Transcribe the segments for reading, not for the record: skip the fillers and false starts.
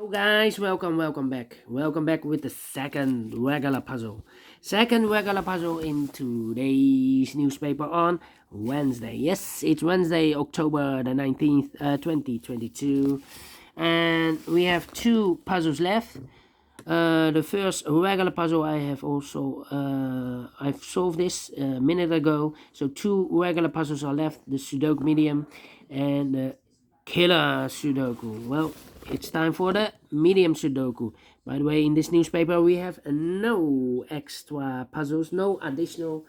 Hello guys, welcome back with the second regular puzzle. Second regular puzzle in today's newspaper on Wednesday. Yes, it's Wednesday, October the 19th, 2022. And we have two puzzles left. The first regular puzzle I've solved this a minute ago. So two regular puzzles are left, the Sudoku Medium and the Killer Sudoku. Well, it's time for the Medium Sudoku. By the way, in this newspaper we have no extra puzzles, no additional.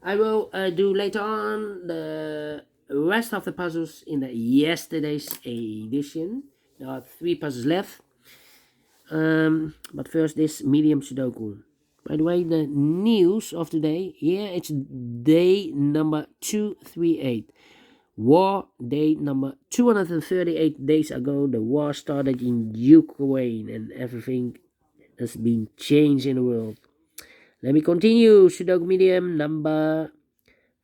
I will do later on the rest of the puzzles in the yesterday's edition. There are three puzzles left. But first this Medium Sudoku. By the way, the news of today, it's day number 238. War day number 238 days ago. The war started in Ukraine and everything has been changed in the world. Let me continue. Sudoku Medium number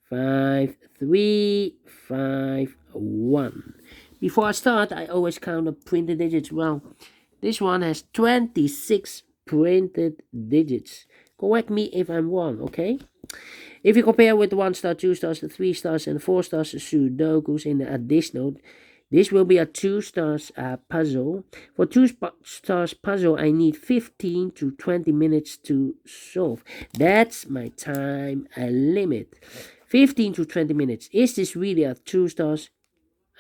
5351. Before I start, I always count the printed digits. Well, this one has 26 printed digits. Correct me if I'm wrong, okay? If you compare with the 1 star, 2 stars, the 3 stars, and 4 stars Sudokus in the additional, this will be a 2 stars puzzle. For 2 stars puzzle, I need 15 to 20 minutes to solve. That's my time limit. 15 to 20 minutes. Is this really a 2 stars?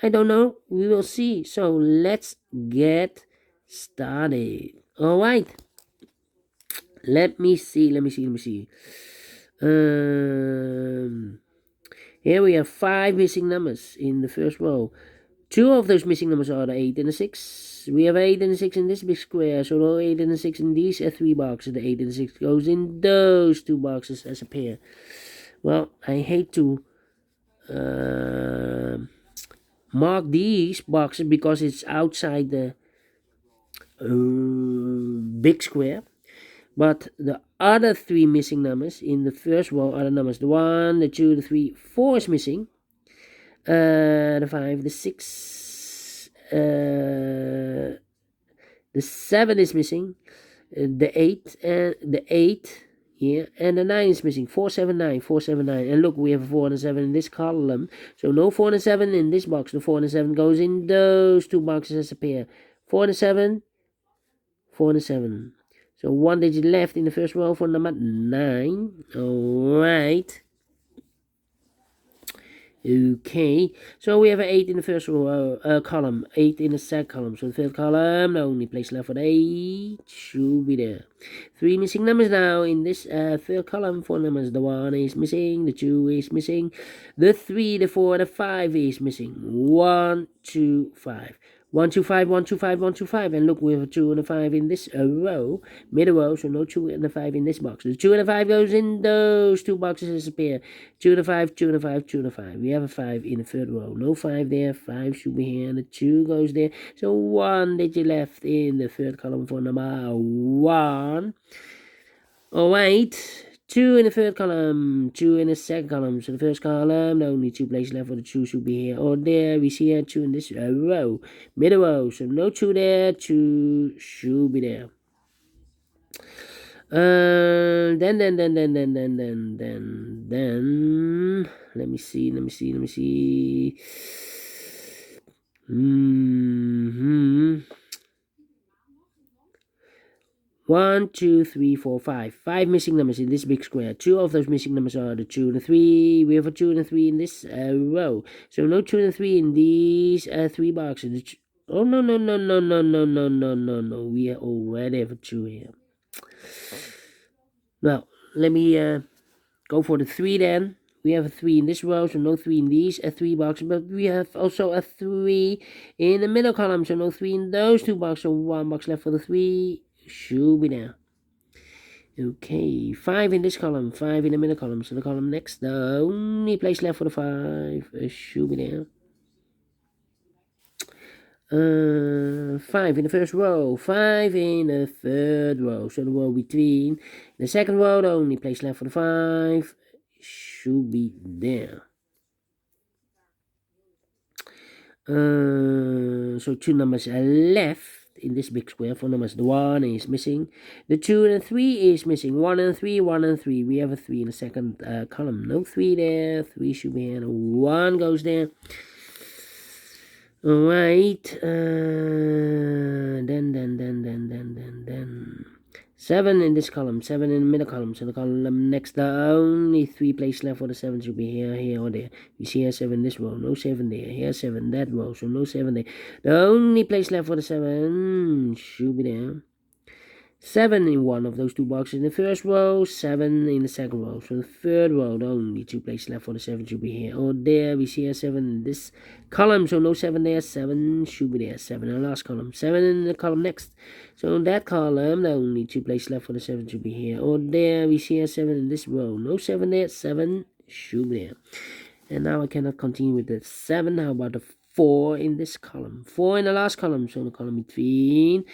I don't know. We will see. So let's get started. All right. Let me see. Here we have 5 missing numbers in the first row. 2 of those missing numbers are the 8 and the 6. We have 8 and the 6 in this big square. So the 8 and the 6 in these 3 boxes. The 8 and the 6 goes in those 2 boxes as a pair. Well, I hate to mark these boxes because it's outside the big square. But the other 3 missing numbers in the first row are the numbers the 1, the 2, the 3, 4 is missing. The 5, the 6, the 7 is missing. The 8 and the 8. Yeah, and the 9 is missing. 479. And look, we have a 4 and a 7 in this column. So no 4 and a 7 in this box. The 4 and a 7 goes in those 2 boxes as a pair. 4 and a 7. 4 and a 7. So 1 digit left in the first row for number 9. Alright. Okay, so we have an 8 in the first row column, 8 in the second column. So the third column, the only place left for the 8 should be there. 3 missing numbers now in this third column. 4 numbers. The 1 is missing, the 2 is missing, the 3, the 4, the 5 is missing. 1, 2, 5. 1, 2, 5, 1, 2, 5, 1, 2, 5. And look, we have a 2 and a 5 in this row, middle row, so no 2 and a 5 in this box. The 2 and a 5 goes in those 2 boxes as a pair. 2 and a 5, 2 and a 5, 2 and a 5. We have a 5 in the third row. No 5 there, 5 should be here, and the 2 goes there. So 1 digit left in the third column for number 1. Alright. 2 in the third column, 2 in the second column. So the first column, the only 2 places left for the 2 should be here or there. We see here 2 in this row, middle row. So no 2 there, 2 should be there. Then. Let me see. 1, 2, 3, 4, 5. 5 missing numbers in this big square. 2 of those missing numbers are the 2 and the 3. We have a 2 and a 3 in this row. So no 2 and a 3 in these 3 boxes. Oh, no. We already have a 2 here. Now, let me go for the 3 then. We have a 3 in this row, so no 3 in these 3 boxes. But we have also a 3 in the middle column, so no 3 in those 2 boxes. So 1 box left for the 3. Should be there. Okay, 5 in this column, 5 in the middle column. So the column next, the only place left for the 5 should be there. 5 in the first row, 5 in the third row. So the row between the second row, the only place left for the 5 should be there. So 2 numbers left. in this big square. 4 numbers. The 1 is missing. The 2 and 3 is missing. 1 and 3, 1 and 3. We have a 3 in the second column. No 3 there. 3 should be here. 1 goes there. Alright. Then. 7 in this column. 7 in the middle column. So the column next, the only 3 places left for the 7 should be here, here, or there. You see here 7 this row. No 7 there. Here 7 that row. So no 7 there. The only place left for the 7 should be there. 7 in one of those 2 boxes in the first row, 7 in the second row. So the third row, the only 2 places left for the 7 should be here or there. We see here 7 in this column, so no 7 there. 7 should be there. 7 in the last column. 7 in the column next. So in that column, the only 2 places left for the 7 should be here or there. We see here 7 in this row. No 7 there. 7 should be there. And now I cannot continue with the 7. How about the 4 in this column? 4 in the last column, so the column between.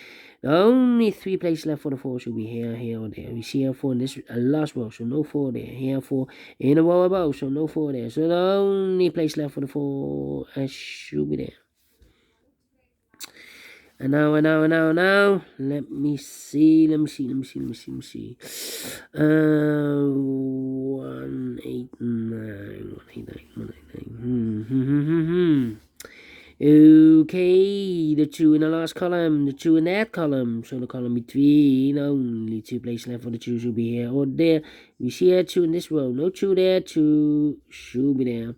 The only 3 places left for the 4 should be here, here, or there. We see here 4 in this last row, so no 4 there. Here 4 in a row above, so no 4 there. So the only place left for the 4 should be there. And now, let me see. 1, 8, 9, 189. Okay, the 2 in the last column, the 2 in that column, so the column between, only 2 places left for the 2 should be here or there. We see here 2 in this row, no 2 there, 2 should be there.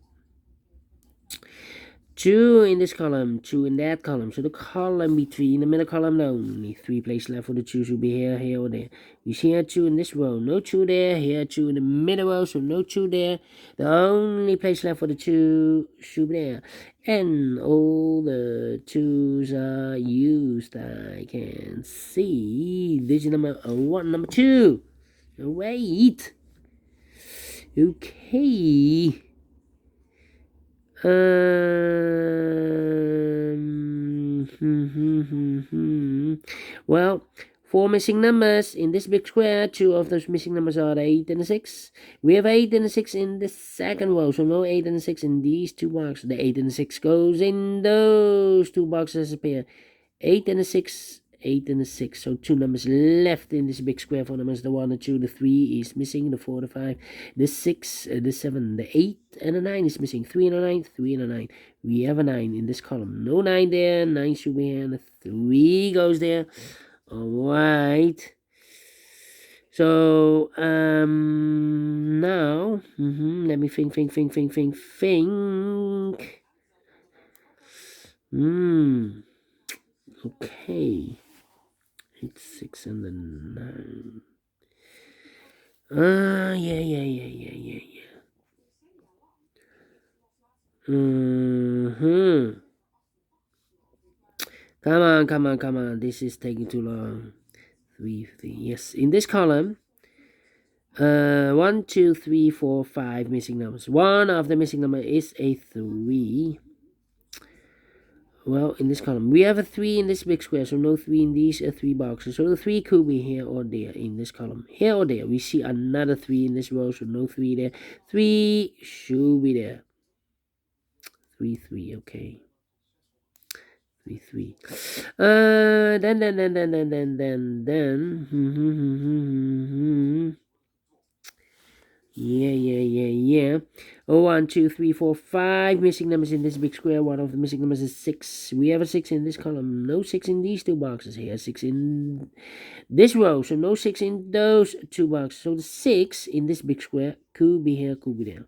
2 in this column, 2 in that column, so the column between, the middle column, only 3 places left for the 2 should be here, here or there. You see here 2 in this row, no 2 there, here 2 in the middle row, so no 2 there. The only place left for the 2 should be there. And all the 2's are used. I can see digit number 1, number 2. Wait. Okay. Well, 4 missing numbers in this big square. 2 of those missing numbers are the 8 and the 6. We have 8 and the 6 in the second row, so no 8 and the 6 in these 2 boxes. The 8 and the 6 goes in those 2 boxes as a pair. 8 and the 6, 8 and the 6. So 2 numbers left in this big square. 4 numbers, the 1, the 2, the 3 is missing. The 4, the 5, the 6, the 7, the 8, and the 9 is missing. 3 and a 9, 3 and a 9. We have a 9 in this column. No 9 there. 9 should be here. And the 3 goes there. Alright. So, now, let me think. Okay. 8, 6, and the 9. Yeah. Come on. This is taking too long. 3. Yes, in this column, 1, 2, 3, 4, 5 missing numbers. One of the missing number is a 3. Well, in this column, we have a 3 in this big square, so no 3 in these 3 boxes. So the 3 could be here or there in this column. Here or there. We see another 3 in this row, so no 3 there. 3 should be there. 3, okay. 3. Then. Yeah. 1, 2, 3, 4, 5 missing numbers in this big square. One of the missing numbers is 6. We have a 6 in this column. No 6 in these 2 boxes here. 6 in this row. So no 6 in those 2 boxes. So the 6 in this big square could be here, could be there.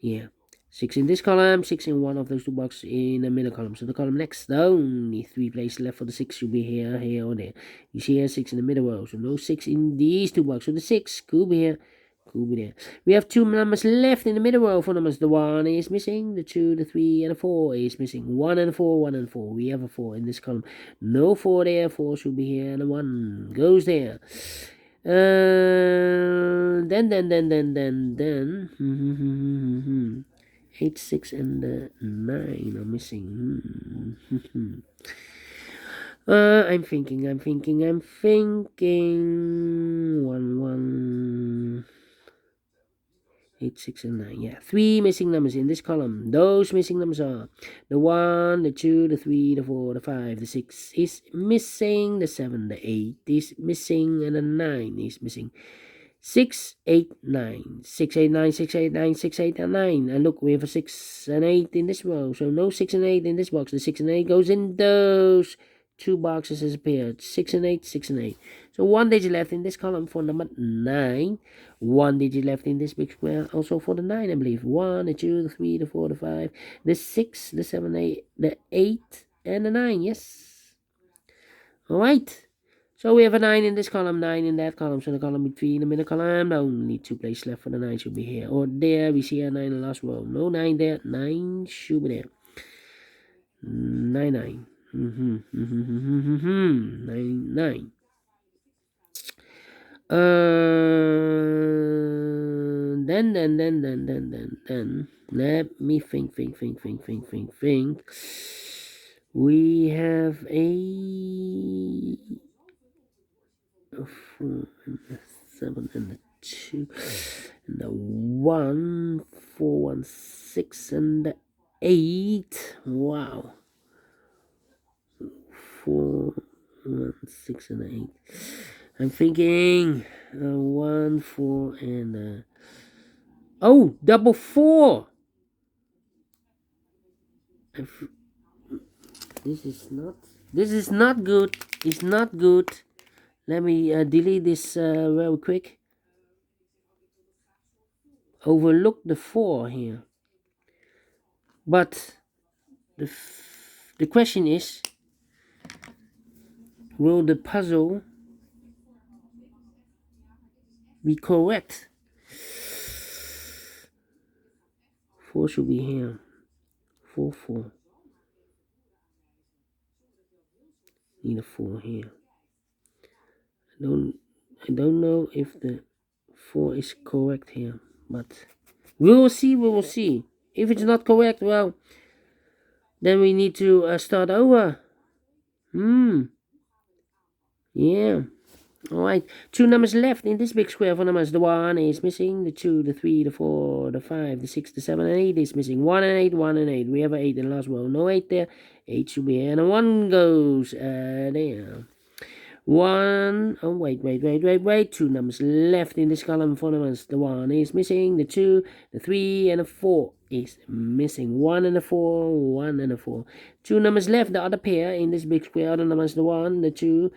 Yeah. 6 in this column, 6 in one of those 2 boxes in the middle column. So the column next, the only 3 places left for the 6 should be here, here, or there. You see here 6 in the middle row. So no 6 in these 2 boxes. So the 6 could be here, could be there. We have 2 numbers left in the middle row. 4 numbers. The 1 is missing. The 2, the 3, and the 4 is missing. 1 and 4, 1 and 4. We have a 4 in this column. No 4 there. 4 should be here, and the 1 goes there. Then. 8, 6, and the 9 are missing. I'm thinking. 1. 8, 6, and 9. Yeah, 3 missing numbers in this column. Those missing numbers are the 1, the 2, the 3, the 4, the 5, the 6 is missing, the 7, the 8 is missing, and the 9 is missing. 6, 8, 9. 6, 8, 9, 6, 8, 9, 6, 8, and 9. And look, we have a 6 and 8 in this row. So no 6 and 8 in this box. The 6 and 8 goes in those 2 boxes has appeared. 6 and 8, 6 and 8. So 1 digit left in this column for number 9. 1 digit left in this big square also for the 9, I believe. 1, the 2, the 3, the 4, the 5, the 6, the 7, 8, the 8, and the 9. Yes. Alright. So we have a 9 in this column, 9 in that column. So the column between the middle column, the only 2 places left for the 9 should be here. Or there, we see a 9 in the last row. No 9 there. 9 should be there. 9, 9. 9, 9. Then, let me think. We have a 4 and a 7 and a 2 and the 1, 4, 1, 6 and the 8. Wow. 4, 1, 6 and 8. I'm thinking 1, 4 and oh, double 4. This is not good. It's not good. Let me delete this real quick. Overlook the 4 here. But the question is, will the puzzle be correct? 4 should be here. 4, 4. Need a 4 here. I don't know if the 4 is correct here, but we will see. If it's not correct, well, then we need to start over. Yeah. Alright, 2 numbers left in this big square for numbers. The 1 is missing, the 2, the 3, the 4, the 5, the 6, the 7, and 8 is missing. 1 and 8, 1 and 8. We have an 8 in the last row. No 8 there. 8 should be here. And a 1 goes there. 1. Oh, wait. 2 numbers left in this column for numbers. The 1 is missing, the 2, the 3, and the 4 is missing. 1 and a 4, 1 and a 4. 2 numbers left, the other pair in this big square. Other numbers, the 1, the 2,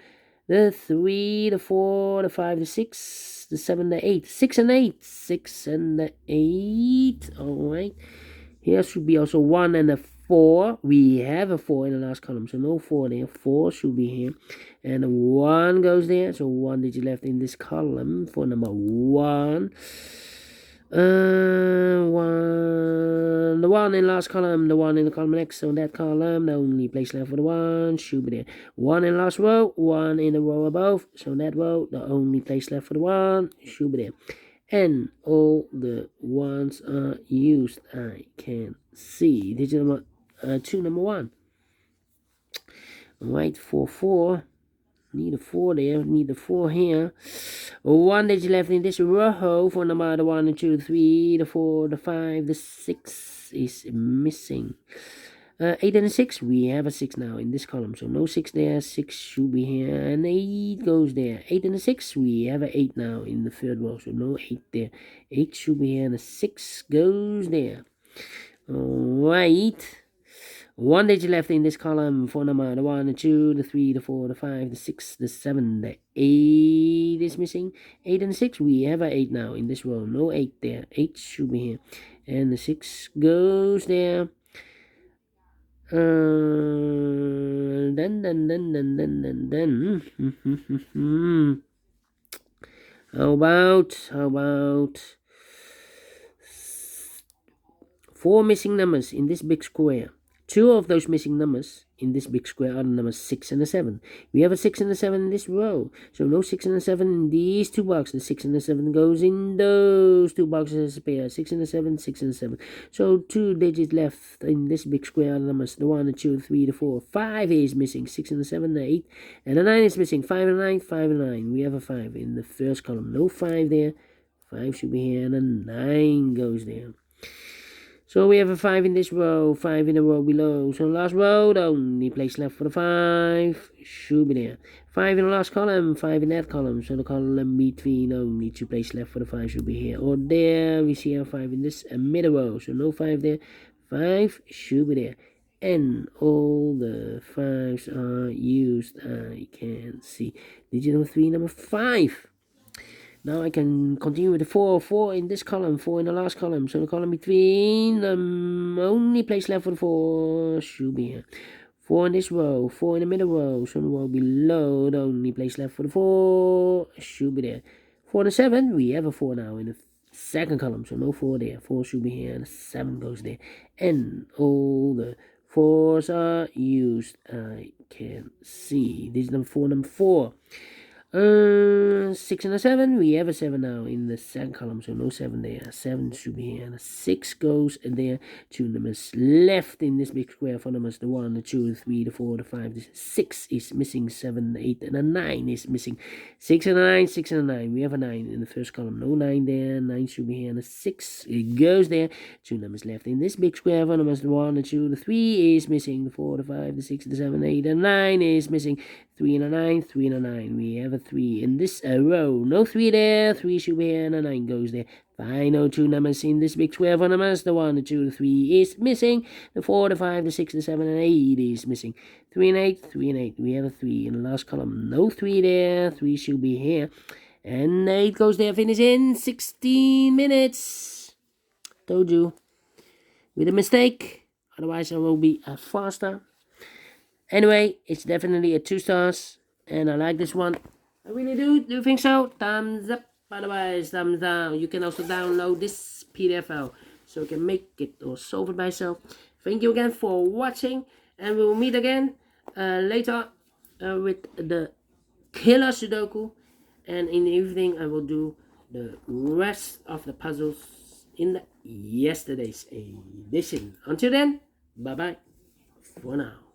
the 3, the 4, the 5, the 6, the 7, the 8. 6 and 8. 6 and the 8. Alright. Here should be also 1 and a 4. We have a 4 in the last column, so no 4 there. 4 should be here. And the 1 goes there, so 1 digit left in this column for number 1. 1. The 1 in the last column, the 1 in the column next, so that column, the only place left for the 1 should be there. 1 in the last row, 1 in the row above, so that row, the only place left for the 1 should be there. And all the 1s are used. I can see. Digit number 2, number 1. Alright, 4, 4. Need a 4 there. Need a 4 here. 1 digit left in this row for number 1, 2, 3, the 4, the 5, the 6 is missing. 8 and 6, we have a 6 now in this column, so no 6 there. 6 should be here, and 8 goes there. 8 and 6, we have an 8 now in the third row, so no 8 there. 8 should be here, and a 6 goes there. Alright. 1 digit left in this column for number 1, 2, the 3, the 4, the 5, the 6, the 7, the 8 is missing. 8 and 6, we have an 8 now in this row. No 8 there. 8 should be here. And the 6 goes there. Then. How about 4 missing numbers in this big square? 2 of those missing numbers in this big square are the numbers 6 and a 7. We have a 6 and a 7 in this row. So no 6 and a 7 in these 2 boxes. The 6 and a 7 goes in those 2 boxes as a pair. 6 and a 7, 6 and a 7. So 2 digits left in this big square are the numbers the 1, the 2, the 3, the 4. 5 is missing. 6 and a 7, the 8. And the 9 is missing. 5 and 9, 5 and 9. We have a 5 in the first column. No 5 there. 5 should be here, and a 9 goes there. So we have a 5 in this row, 5 in the row below. So last row, the only place left for the 5 should be there. 5 in the last column, 5 in that column. So the column between only 2 places left for the 5 should be here or there. We see a 5 in this middle row. So no 5 there. 5 should be there. And all the 5s are used. I can see digit number 3, number 5. Now I can continue with the 4. 4 in this column, 4 in the last column. So the column between the only place left for the 4 should be here. 4 in this row, 4 in the middle row. So the row below, the only place left for the 4 should be there. 4 and 7, we have a 4 now in the second column. So no 4 there. 4 should be here and the 7 goes there. And all the 4s are used. I can see. This is number 4, number 4. 6 and a 7, we have a 7 now in the second column, so no 7 there. 7 should be here, and a 6 goes there. 2 numbers left in this big square. 4 numbers, the 1, the 2, the 3, the 4, the 5, the 6 is missing. 7, the 8, and a 9 is missing. 6 and a 9, 6 and a 9, we have a 9 in the first column, no 9 there. 9 should be here, and a 6, it goes there. 2 numbers left in this big square. 4 numbers, the 1, the 2, the 3 is missing. The 4, the 5, the 6, the 7, the 8, and 9 is missing. 3 and a 9, 3 and a 9. We have a 3 in this row. No 3 there. 3 should be here and a 9 goes there. Final 2 numbers in this big square. 4 numbers. The 1, the 2, the 3 is missing. The 4, the 5, the 6, the 7, and 8 is missing. 3 and 8, 3 and 8. We have a 3 in the last column. No 3 there. 3 should be here. And 8 goes there. Finish in 16 minutes. Told you. With a mistake. Otherwise I will be faster. Anyway, it's definitely a 2 stars, and I like this one. I really do. Do you think so? Thumbs up. Otherwise, thumbs down. You can also download this PDF file, so you can make it or solve it by yourself. Thank you again for watching, and we will meet again later with the killer Sudoku. And in the evening, I will do the rest of the puzzles in the yesterday's edition. Until then, bye-bye for now.